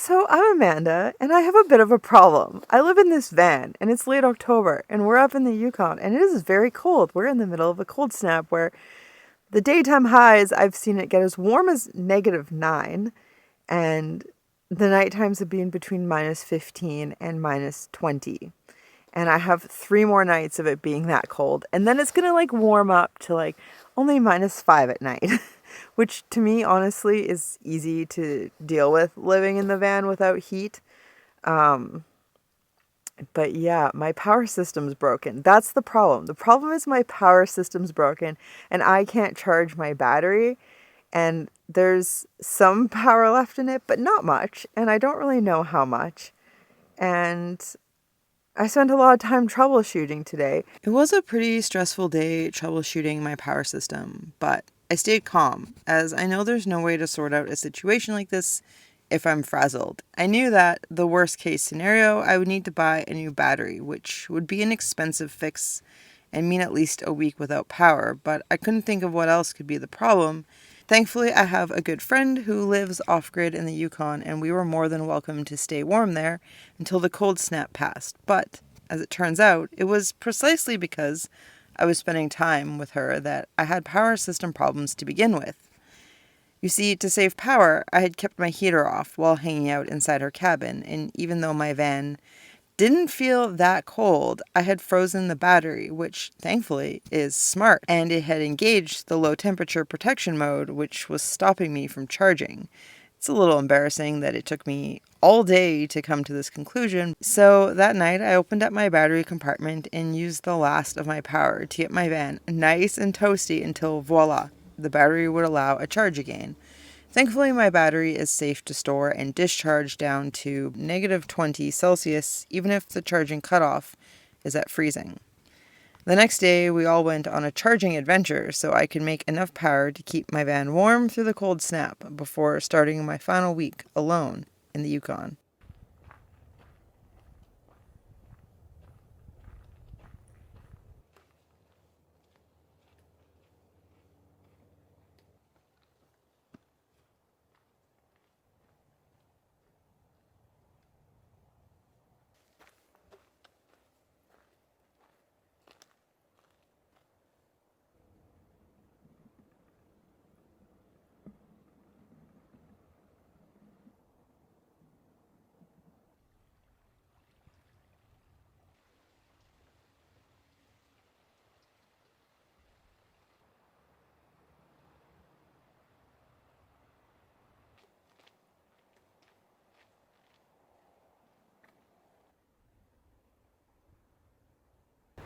So I'm Amanda, and I have a bit of a problem. I live in this van, and it's late October, and we're up in the Yukon, and it is very cold. We're in the middle of a cold snap where the daytime highs, I've seen it get as warm as -9, and the night times have been between -15 and -20. And I have 3 more nights of it being that cold, and then it's gonna warm up to only -5 at night. Which to me, honestly, is easy to deal with living in the van without heat. But yeah, my power system's broken. That's the problem. The problem is my power system's broken and I can't charge my battery. And there's some power left in it, but not much. And I don't really know how much. And I spent a lot of time troubleshooting today. It was a pretty stressful day troubleshooting my power system, but I stayed calm, as I know there's no way to sort out a situation like this if I'm frazzled. I knew that the worst case scenario, I would need to buy a new battery, which would be an expensive fix and mean at least a week without power, but I couldn't think of what else could be the problem. Thankfully, I have a good friend who lives off-grid in the Yukon, and we were more than welcome to stay warm there until the cold snap passed. But, as it turns out, it was precisely because I was spending time with her that I had power system problems to begin with. You see, to save power, I had kept my heater off while hanging out inside her cabin, and even though my van didn't feel that cold, I had frozen the battery, which thankfully is smart, and it had engaged the low temperature protection mode, which was stopping me from charging. It's a little embarrassing that it took me all day to come to this conclusion. So that night I opened up my battery compartment and used the last of my power to get my van nice and toasty until voila, the battery would allow a charge again. Thankfully my battery is safe to store and discharge down to -20 Celsius even if the charging cutoff is at freezing. The next day, we all went on a charging adventure so I could make enough power to keep my van warm through the cold snap before starting my final week alone in the Yukon.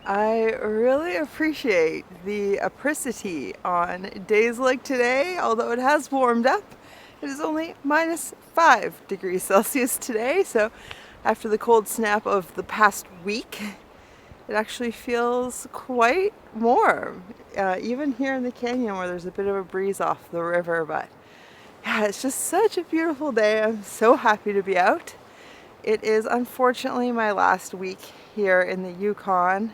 I really appreciate the apricity on days like today, although it has warmed up. It is only -5 degrees Celsius today, so after the cold snap of the past week, it actually feels quite warm. Even here in the canyon where there's a bit of a breeze off the river, but yeah, it's just such a beautiful day. I'm so happy to be out. It is unfortunately my last week here in the Yukon.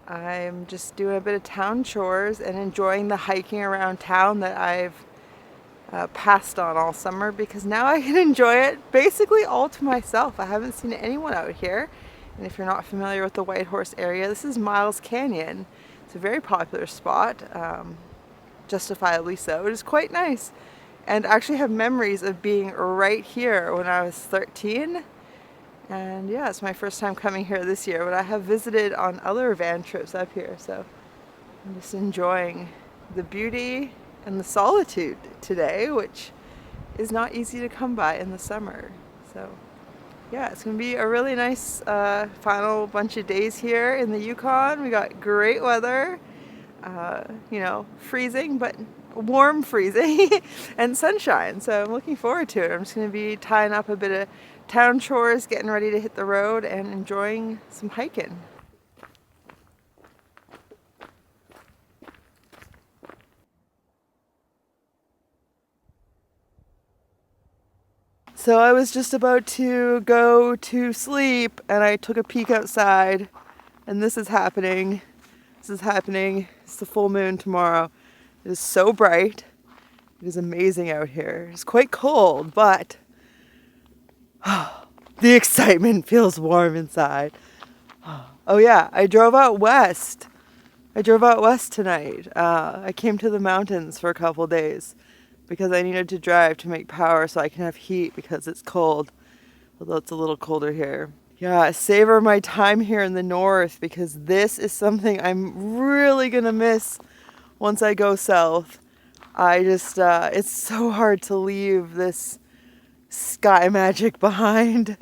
I'm just doing a bit of town chores and enjoying the hiking around town that I've passed on all summer, because now I can enjoy it basically all to myself. I haven't seen anyone out here, and if you're not familiar with the Whitehorse area, this is Miles Canyon. It's a very popular spot, justifiably so. It is quite nice, and I actually have memories of being right here when I was 13. And yeah, it's my first time coming here this year, but I have visited on other van trips up here, so I'm just enjoying the beauty and the solitude today, which is not easy to come by in the summer. So yeah, it's going to be a really nice final bunch of days here in the Yukon. We got great weather, freezing, but warm freezing and sunshine, so I'm looking forward to it. I'm just going to be tying up a bit of town chores, getting ready to hit the road, and enjoying some hiking. So I was just about to go to sleep and I took a peek outside, and this is happening. It's the full moon tomorrow. It is so bright. It is amazing out here. It's quite cold, but The excitement feels warm inside. Oh yeah, I drove out west. I drove out west tonight. I came to the mountains for a couple days because I needed to drive to make power so I can have heat because it's cold. Although it's a little colder here. Yeah, savor my time here in the north because this is something I'm really gonna miss once I go south. I just, it's so hard to leave this sky magic behind.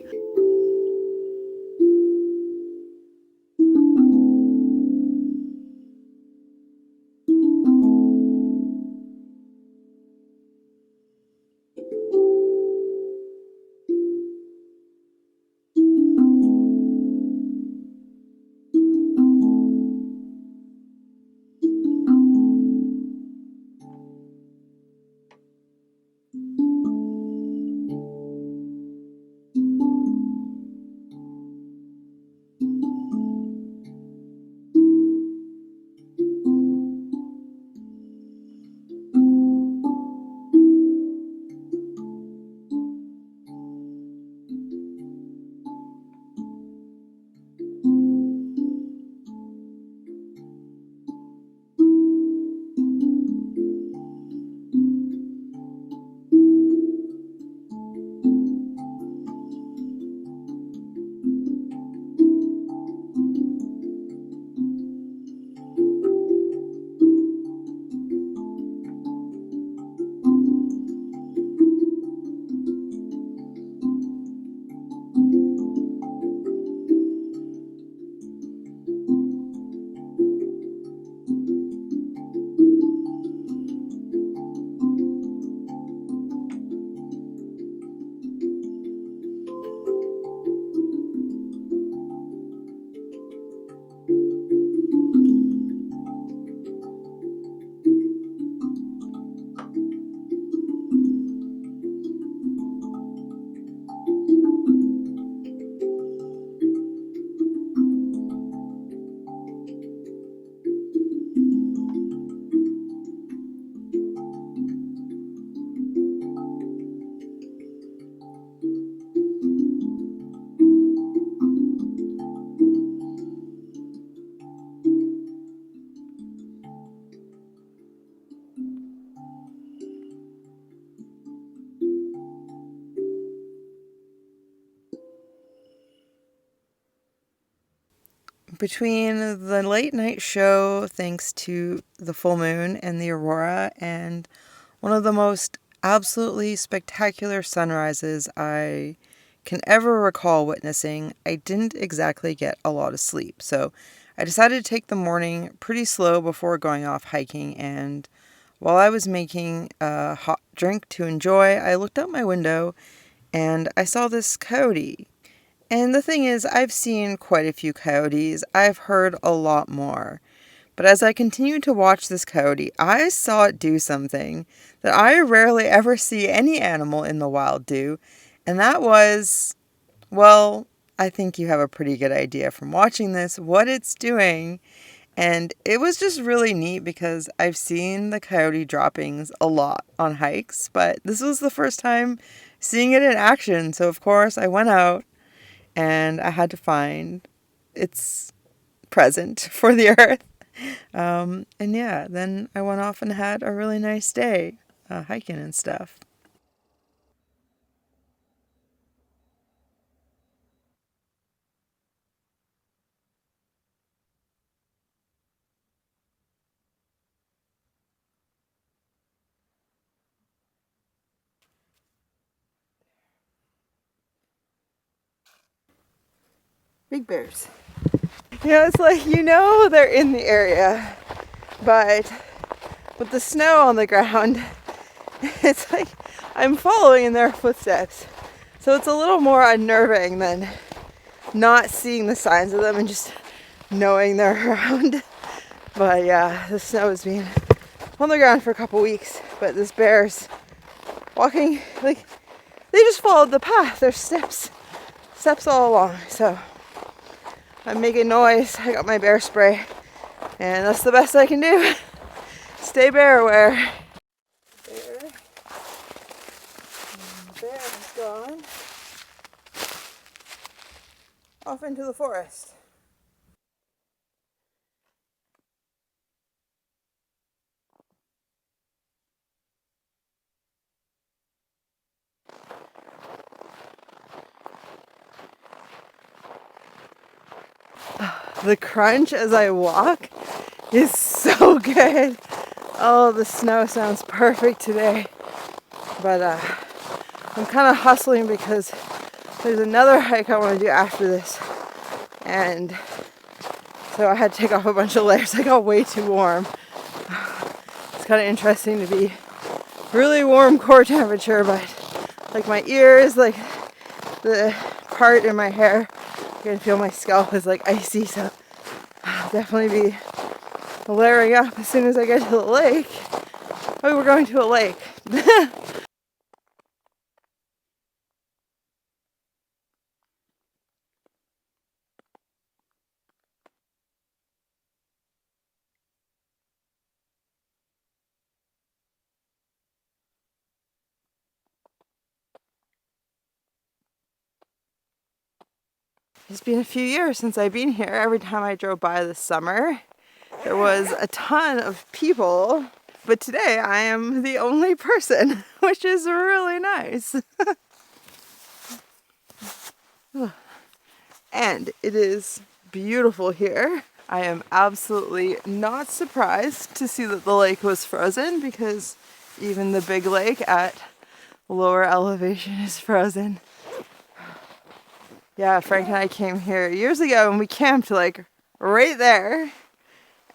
Between the late night show, thanks to the full moon and the aurora, and one of the most absolutely spectacular sunrises I can ever recall witnessing, I didn't exactly get a lot of sleep. So I decided to take the morning pretty slow before going off hiking, and while I was making a hot drink to enjoy, I looked out my window and I saw this coyote. And the thing is, I've seen quite a few coyotes. I've heard a lot more. But as I continued to watch this coyote, I saw it do something that I rarely ever see any animal in the wild do. And that was, well, I think you have a pretty good idea from watching this what it's doing. And it was just really neat because I've seen the coyote droppings a lot on hikes, but this was the first time seeing it in action. So of course I went out and I had to find its present for the earth. And yeah, then I went off and had a really nice day hiking and stuff. Big bears. It's like, they're in the area, but with the snow on the ground, it's like I'm following in their footsteps. So it's a little more unnerving than not seeing the signs of them and just knowing they're around. But yeah, the snow has been on the ground for a couple weeks, but this bear's walking, like, they just followed the path. There's steps all along. So I'm making noise. I got my bear spray, and that's the best I can do. Stay bear aware. Bear is gone. off into the forest. The crunch as I walk is so good. Oh, the snow sounds perfect today. But I'm kind of hustling because there's another hike I want to do after this. And so I had to take off a bunch of layers. I got way too warm. It's kind of interesting to be really warm core temperature, but like my ears, like the part in my hair, I can feel my scalp is like icy, so I'll definitely be layering up as soon as I get to the lake. Oh, we're going to a lake. It's been a few years since I've been here. Every time I drove by this summer, there was a ton of people, but today I am the only person, which is really nice. And it is beautiful here. I am absolutely not surprised to see that the lake was frozen, because even the big lake at lower elevation is frozen. Yeah, Frank and I came here years ago and we camped like right there.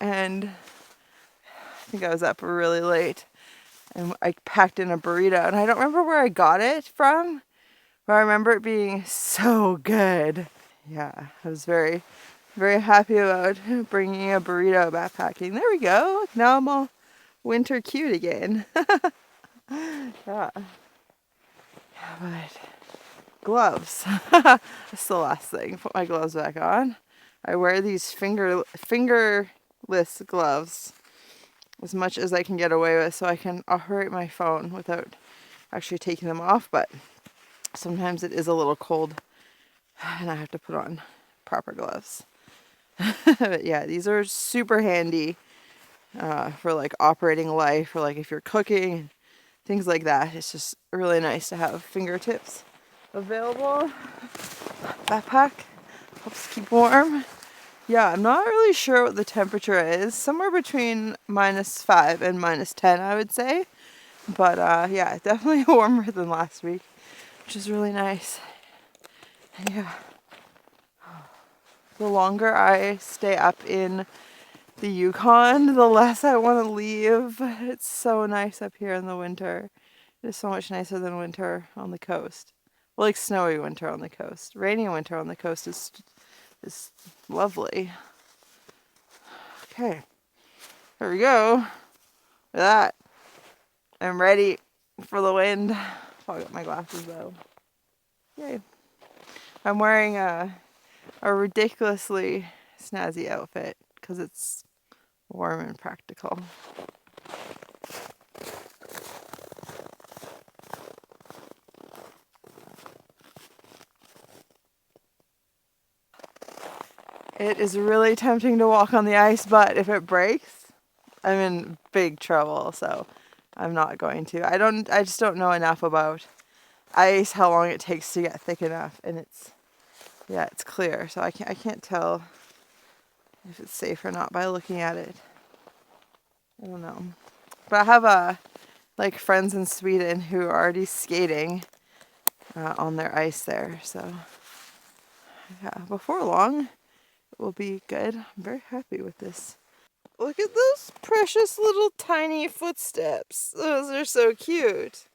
And I think I was up really late and I packed in a burrito, and I don't remember where I got it from, but I remember it being so good. Yeah, I was very, very happy about bringing a burrito backpacking. There we go. Now I'm all winter cute again. Yeah. But gloves. That's the last thing. Put my gloves back on. I wear these fingerless gloves as much as I can get away with, so I can operate my phone without actually taking them off, but sometimes it is a little cold and I have to put on proper gloves. But yeah, these are super handy for like operating life, or like if you're cooking and things like that. It's just really nice to have fingertips available. Backpack helps keep warm. Yeah, I'm not really sure what the temperature is. Somewhere between -5 and -10, I would say. But yeah, definitely warmer than last week, which is really nice. And yeah, the longer I stay up in the Yukon, the less I want to leave. It's so nice up here in the winter. It is so much nicer than winter on the coast. Well, like snowy winter on the coast. Rainy winter on the coast is lovely. Okay, there we go. With that, I'm ready for the wind. I'll get my glasses though. Yay. I'm wearing a ridiculously snazzy outfit because it's warm and practical. It is really tempting to walk on the ice, but if it breaks, I'm in big trouble, so I'm not going to. I just don't know enough about ice, how long it takes to get thick enough, and it's clear, so I can't tell if it's safe or not by looking at it. I don't know. But I have like friends in Sweden who are already skating on their ice there, so yeah, before long it will be good. I'm very happy with this. Look at those precious little tiny footsteps. Those are so cute.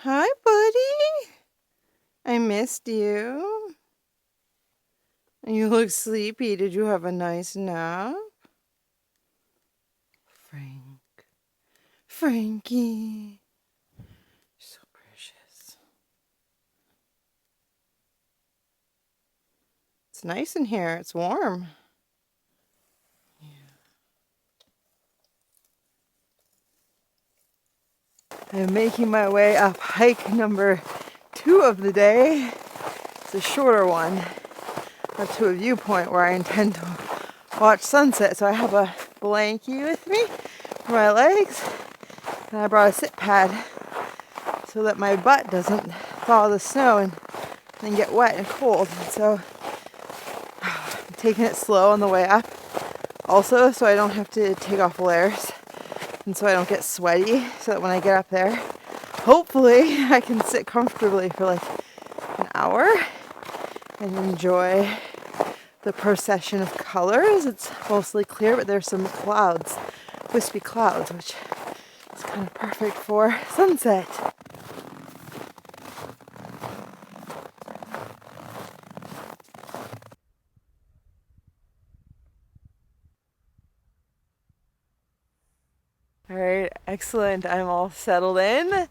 Hi, buddy. I missed you. You look sleepy. Did you have a nice nap? Frankie. So precious. It's nice in here. It's warm. I'm making my way up hike number 2 of the day. It's a shorter one, up to a viewpoint where I intend to watch sunset. So I have a blankie with me for my legs, and I brought a sit pad so that my butt doesn't thaw the snow and then get wet and cold. So I'm taking it slow on the way up, also so I don't have to take off layers. And so I don't get sweaty, so that when I get up there, hopefully I can sit comfortably for like an hour and enjoy the procession of colors. It's mostly clear, but there's some clouds, wispy clouds, which is kind of perfect for sunset. All right, excellent. I'm all settled in.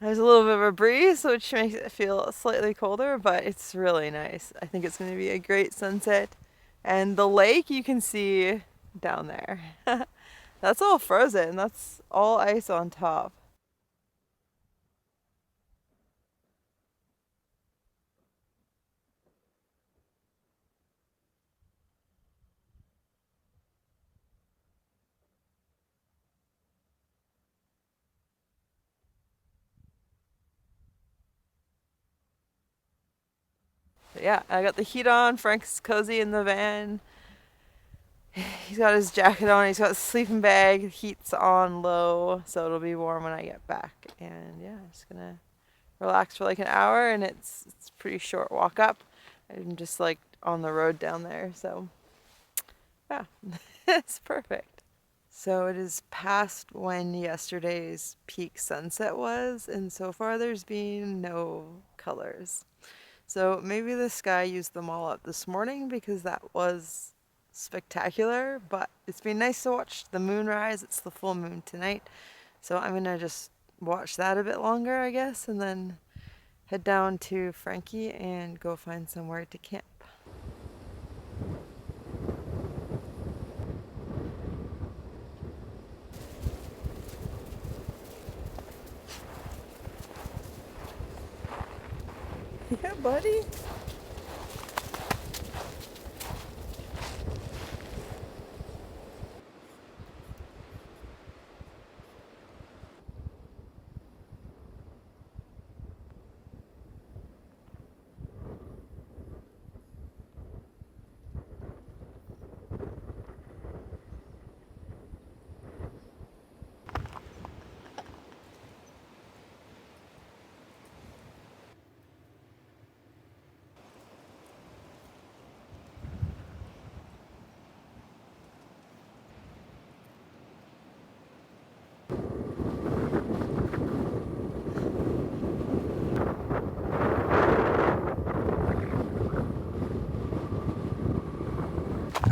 There's a little bit of a breeze, which makes it feel slightly colder, but it's really nice. I think it's going to be a great sunset. And the lake you can see down there. That's all frozen. That's all ice on top. But yeah, I got the heat on. Frank's cozy in the van. He's got his jacket on. He's got his sleeping bag. Heat's on low, so it'll be warm when I get back. And yeah, I'm just gonna relax for like an hour, and it's a pretty short walk up. I'm just like on the road down there, so yeah, it's perfect. So it is past when yesterday's peak sunset was, and so far there's been no colors. So maybe the sky used them all up this morning because that was spectacular, but it's been nice to watch the moon rise. It's the full moon tonight, so I'm gonna just watch that a bit longer, I guess, and then head down to Frankie and go find somewhere to camp. Yeah, buddy.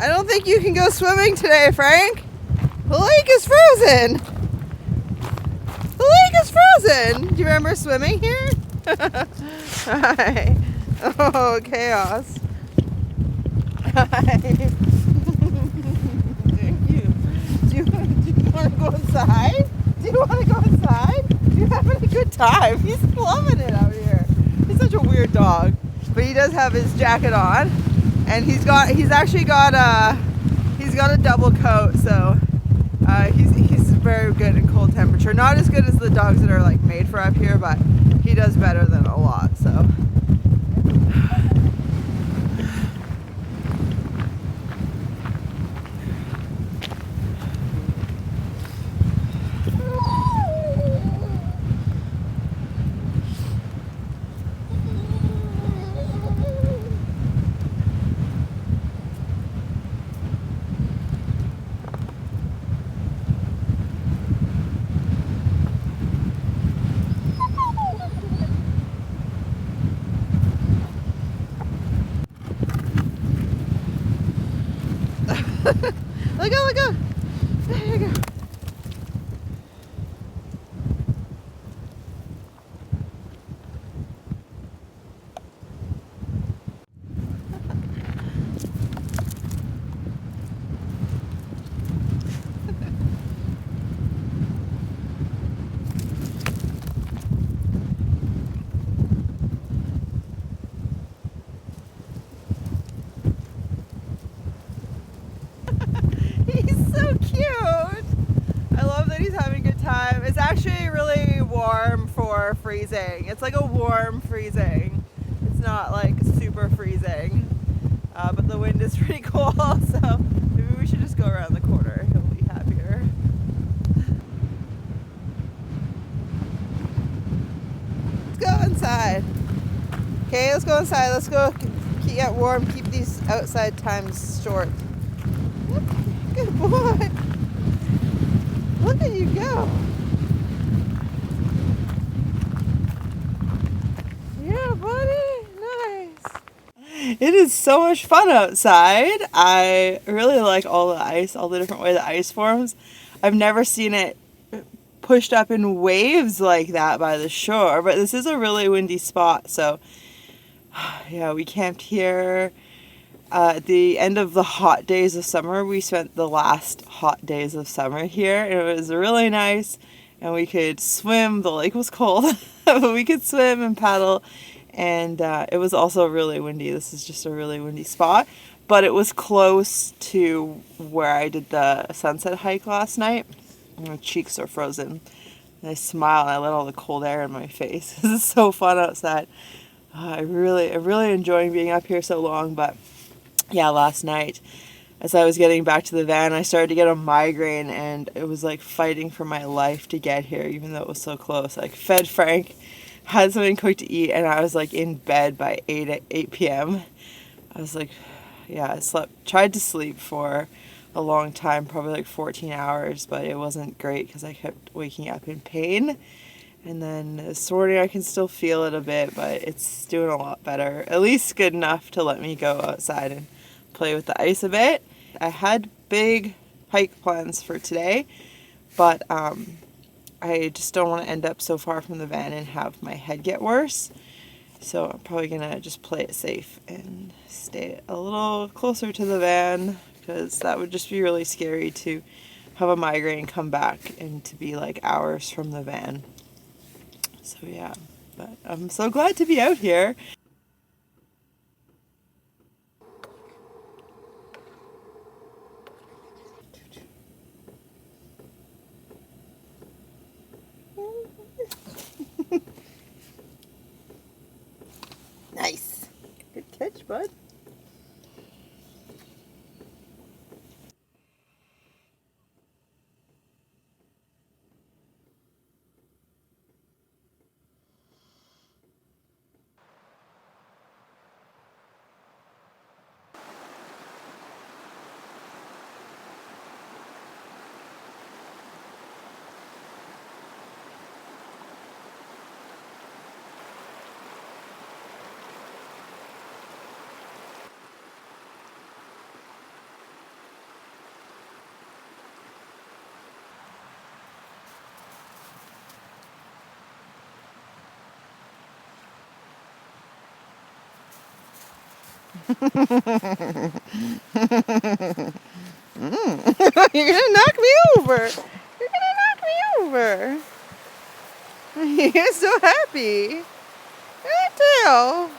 I don't think you can go swimming today, Frank. The lake is frozen. The lake is frozen. Do you remember swimming here? Hi. Oh, chaos. Hi. Thank you. Do you want to go inside? Do you want to go inside? You're having a good time. He's loving it out here. He's such a weird dog. But he does have his jacket on. And he's actually got a double coat, so he's very good in cold temperature. Not as good as the dogs that are like made for up here, but he does better than a lot. So. Let go, let go. There you go. He's so cute. I love that he's having a good time. It's actually really warm for freezing. It's like a warm freezing. It's not like super freezing. But the wind is pretty cool, so maybe we should just go around the corner. He'll be happier. Let's go inside. Okay, let's go inside. Let's go get warm. Keep these outside times short. Good boy. Look at you go. Yeah, buddy. Nice. It is so much fun outside. I really like all the ice, all the different way the ice forms. I've never seen it pushed up in waves like that by the shore, but this is a really windy spot, so yeah, we camped here at the end of the hot days of summer. We spent the last hot days of summer here, and it was really nice, and we could swim. The lake was cold, but we could swim and paddle, and it was also really windy. This is just a really windy spot, but it was close to where I did the sunset hike last night. My cheeks are frozen, and I smile and I let all the cold air in my face. This is so fun outside. I'm really enjoying being up here so long, but yeah, last night as I was getting back to the van, I started to get a migraine, and it was like fighting for my life to get here, even though it was so close. Like, fed Frank, had something cooked to eat, and I was like in bed by 8 p.m. I was like, yeah, tried to sleep for a long time, probably like 14 hours, but it wasn't great because I kept waking up in pain. And then this morning I can still feel it a bit, but it's doing a lot better. At least good enough to let me go outside and play with the ice a bit. I had big hike plans for today, but I just don't want to end up so far from the van and have my head get worse. So I'm probably going to just play it safe and stay a little closer to the van, because that would just be really scary to have a migraine come back and to be like hours from the van. So yeah, but I'm so glad to be out here. Nice. Good catch, bud. You're gonna knock me over. You're gonna knock me over. You're so happy. I tell.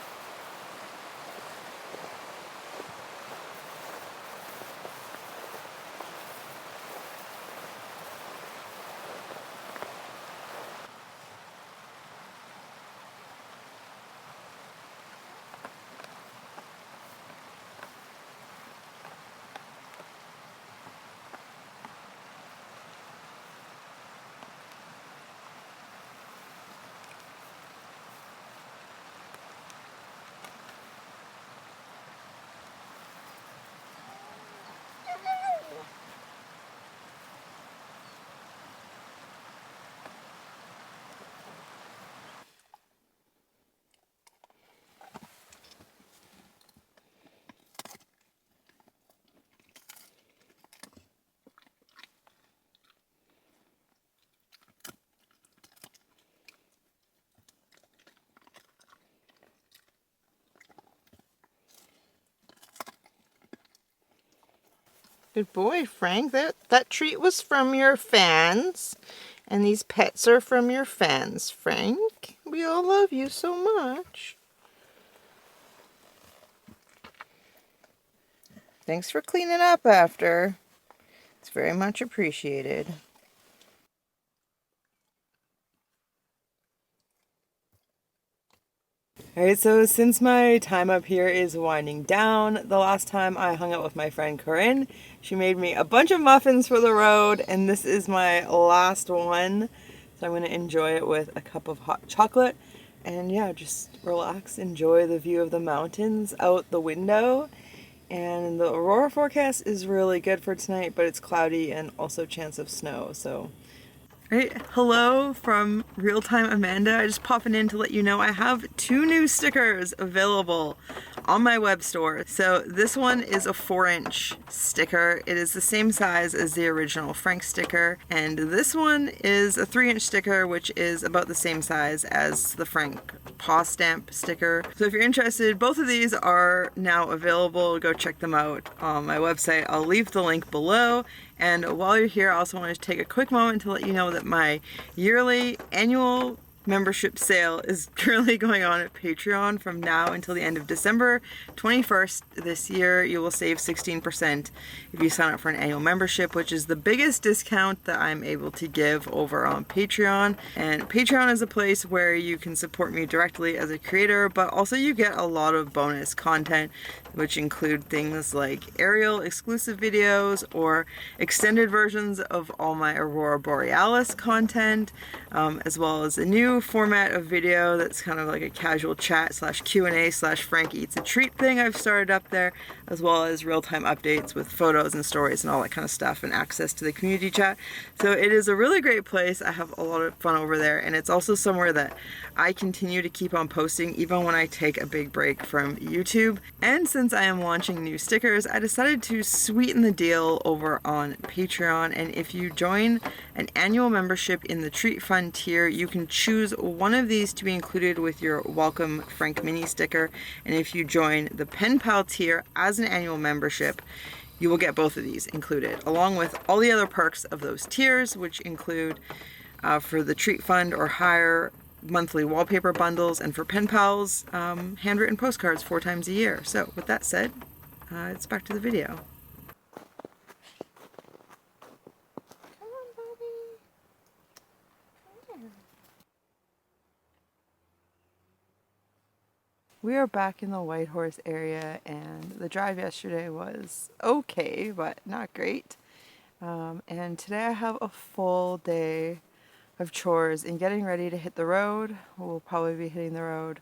Good boy, Frank. That treat was from your fans. And these pets are from your fans, Frank. We all love you so much. Thanks for cleaning up after. It's very much appreciated. Alright, so since my time up here is winding down, the last time I hung out with my friend Corinne, she made me a bunch of muffins for the road, and this is my last one. So I'm going to enjoy it with a cup of hot chocolate, and yeah, just relax, enjoy the view of the mountains out the window. And the aurora forecast is really good for tonight, but it's cloudy and also chance of snow, so. Right, hello from Real Time Amanda. I just popping in to let you know I have 2 new stickers available on my web store. So this one is a 4-inch sticker. It is the same size as the original Frank sticker, and this one is a 3-inch sticker, which is about the same size as the Frank paw stamp sticker. So if you're interested, both of these are now available. Go check them out on my website. I'll leave the link below. And while you're here, I also want to take a quick moment to let you know that my yearly annual membership sale is currently going on at Patreon from now until the end of December 21st this year. You will save 16% if you sign up for an annual membership, which is the biggest discount that I'm able to give over on Patreon. And Patreon is a place where you can support me directly as a creator, but also you get a lot of bonus content, which include things like aerial exclusive videos or extended versions of all my Aurora Borealis content, as well as a new format of video that's kind of like a casual chat slash Q&A slash Frank Eats a Treat thing I've started up there, as well as real-time updates with photos and stories and all that kind of stuff, and access to the community chat. So it is a really great place. I have a lot of fun over there, and it's also somewhere that I continue to keep on posting even when I take a big break from YouTube. And since I am launching new stickers, I decided to sweeten the deal over on Patreon, and if you join an annual membership in the Treat Fund tier, you can choose one of these to be included with your welcome Frank Mini sticker. And if you join the Pen Pal tier as an annual membership, you will get both of these included, along with all the other perks of those tiers, which include for the Treat Fund or higher, monthly wallpaper bundles, and for Pen Pals, handwritten postcards 4 times a year. So with that said, it's back to the video. Come on, buddy. Come here. We are back in the Whitehorse area, and the drive yesterday was okay, but not great. And today I have a full day of chores and getting ready to hit the road. We'll probably be hitting the road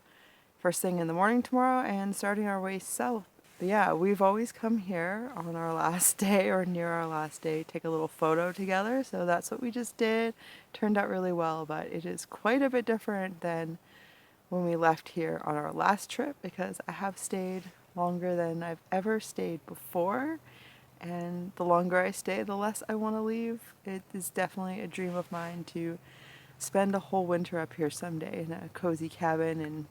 first thing in the morning tomorrow and starting our way south. But yeah, we've always come here on our last day or near our last day, take a little photo together. So that's what we just did. Turned out really well, but it is quite a bit different than when we left here on our last trip, because I have stayed longer than I've ever stayed before. And the longer I stay, the less I want to leave. It is definitely a dream of mine to spend a whole winter up here someday in a cozy cabin and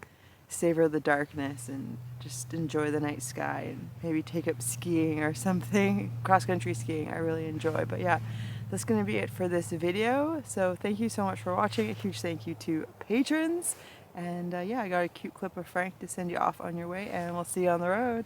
savor the darkness and just enjoy the night sky and maybe take up skiing or something. Cross-country skiing I really enjoy. But yeah, that's going to be it for this video. So thank you so much for watching. A huge thank you to patrons. And yeah, I got a cute clip of Frank to send you off on your way, and we'll see you on the road.